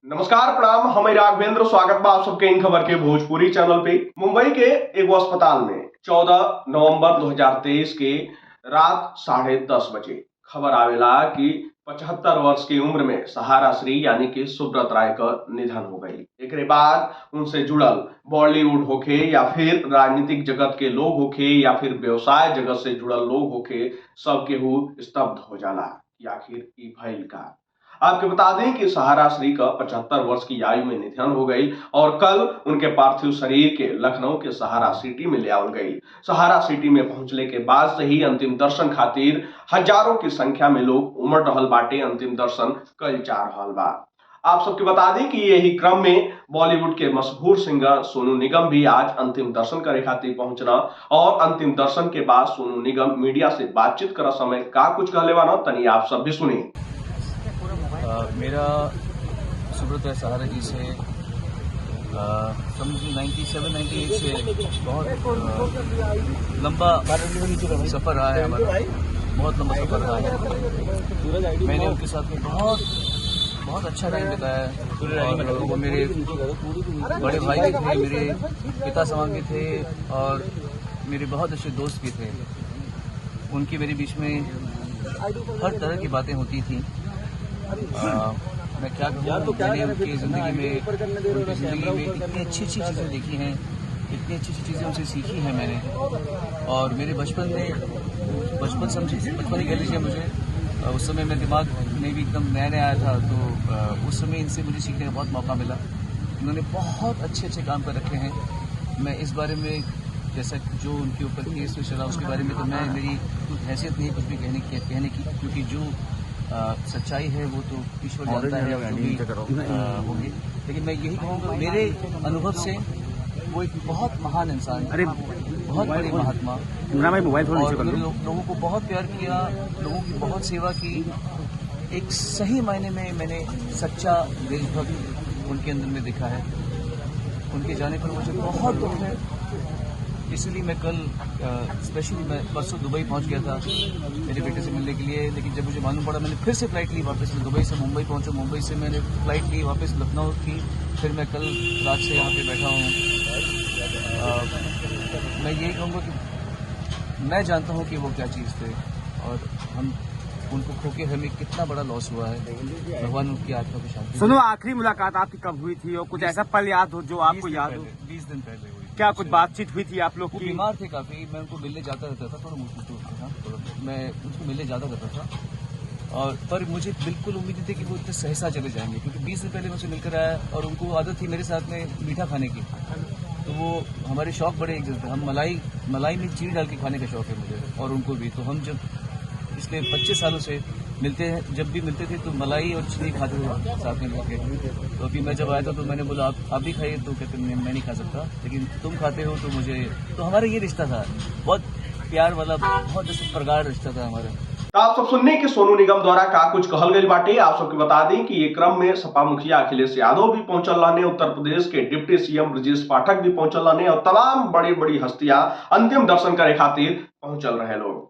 नमस्कार प्रणाम, हम राघवेंद्र स्वागत बा आप सबके इन खबर के भोजपुरी चैनल पे। मुंबई के एगो अस्पताल में 14 नवंबर 2023 के रात 10:30 बजे खबर आवेला कि 75 वर्ष की उम्र में सहारा श्री यानी कि सुब्रत राय का निधन हो गई। एक बाद उनसे जुड़ल बॉलीवुड होके या फिर राजनीतिक जगत के लोग होके या फिर व्यवसाय जगत से जुड़ल लोग होके सब केहू स्तब्ध हो जाला कि आखिर ई भइल का। आपको बता दें कि सहारा श्री का 75 वर्ष की आयु में निधन हो गई और कल उनके पार्थिव शरीर के लखनऊ के सहारा सिटी में ले आवल गई। सहारा सिटी में पहुंचने के बाद से ही अंतिम दर्शन खातिर हजारों की संख्या में लोग उमड़ रहल बाटे, अंतिम दर्शन कल जा रहल बा। आप सबके बता दें कि यही क्रम में बॉलीवुड के मशहूर सिंगर सोनू निगम भी आज अंतिम दर्शन करे खातिर पहुंचना और अंतिम दर्शन के बाद सोनू निगम मीडिया से बातचीत कर समय का कुछ कहले बा, तनी आप सब भी सुनी। मेरा सुब्रत राय सहारा जी से समझिए 97-98 से बहुत लंबा सफ़र रहा है हमारा, बहुत लंबा सफ़र रहा है। मैंने उनके साथ में बहुत अच्छा टाइम बिताया है और वो मेरे बड़े भाई भी थे, मेरे पिता समान भी थे और मेरे बहुत अच्छे दोस्त भी थे। उनकी मेरे बीच में हर तरह की बातें होती थी। मैं क्या कहूँ, मैंने उनकी ज़िंदगी में इतनी अच्छी चीज़ें देखी हैं, इतनी अच्छी चीज़ें उनसे सीखी हैं मैंने। और मेरे बचपन ही कह लीजिए मुझे, उस समय मैं दिमाग में भी एकदम नया आया था, तो उस समय इनसे मुझे सीखने का बहुत मौका मिला। इन्होंने बहुत अच्छे काम कर रखे हैं। मैं इस बारे में जैसा जो उनके ऊपर केस में चला उसके बारे में तो मेरी हैसियत नहीं कुछ भी कहने की, क्योंकि जो सच्चाई है वो तो ईश्वर जानता है, होगी। लेकिन मैं यही कहूँगा, मेरे अनुभव से वो एक बहुत महान इंसान, बहुत बड़े महात्मा, और लोगों को बहुत प्यार किया, लोगों की बहुत सेवा की। एक सही मायने में मैंने सच्चा देशभक्त उनके अंदर में देखा है। उनके जाने पर मुझे बहुत दुख है, इसलिए मैं कल स्पेशली मैं परसों दुबई पहुंच गया था मेरे बेटे से मिलने के लिए। लेकिन जब मुझे मालूम पड़ा, मैंने फिर से फ्लाइट ली वापस, दुबई से मुंबई पहुंचा, मुंबई से मैंने फ्लाइट ली वापस लखनऊ की, फिर मैं कल रात से यहाँ पे बैठा हूँ। मैं यही कहूँगा कि मैं जानता हूँ कि वो क्या चीज़ थे और हम उनको खो के हमें कितना बड़ा लॉस हुआ है। भगवान उनकी आत्मा को शांति। सुनो, आखिरी मुलाकात आपकी कब हुई थी और कुछ ऐसा पल याद हो जो आपको याद हो? 20 दिन पहले हुई। क्या कुछ बातचीत हुई थी आप लोग की? बीमार थे काफी, मैं उनको मिलने जाता रहता था, थोड़ा मुश्किल मैं उनको मिलने जाता रहता था। और पर मुझे बिल्कुल उम्मीद थी कि वो इतने सहसा चले जाएंगे, क्योंकि 20 दिन पहले मुझसे मिलकर आया और उनको आदत थी मेरे साथ में मीठा खाने की। तो वो हमारे शौक बड़े एक जैसे थे। हम मलाई में चीनी डाल के खाने का शौक है मुझे और उनको भी। तो हम जब पिछले 25 सालों से मिलते हैं, जब भी मिलते थे तो मलाई और चीनी खाते थे साथ में मिलकर। तो अभी मैं जब आया था तो मैंने बोला आप भी खाइए, तो कहते मैं नहीं खा सकता, लेकिन तुम खाते हो तो मुझे। तो हमारा ये रिश्ता था, बहुत प्यार वाला, बहुत जैसे प्रगाढ़ रिश्ता था हमारा। आप सब सुनने के सोनू निगम द्वारा का कुछ कहल गई बाटे। आप सबके बता दें कि ये क्रम में सपा मुखिया अखिलेश यादव भी पहुंचल रहने, उत्तर प्रदेश के डिप्टी सीएम ब्रजेश पाठक भी पहुंचल रहने और तमाम बड़ी हस्तियां अंतिम दर्शन करे खातिर पहुंचल रहे लोग।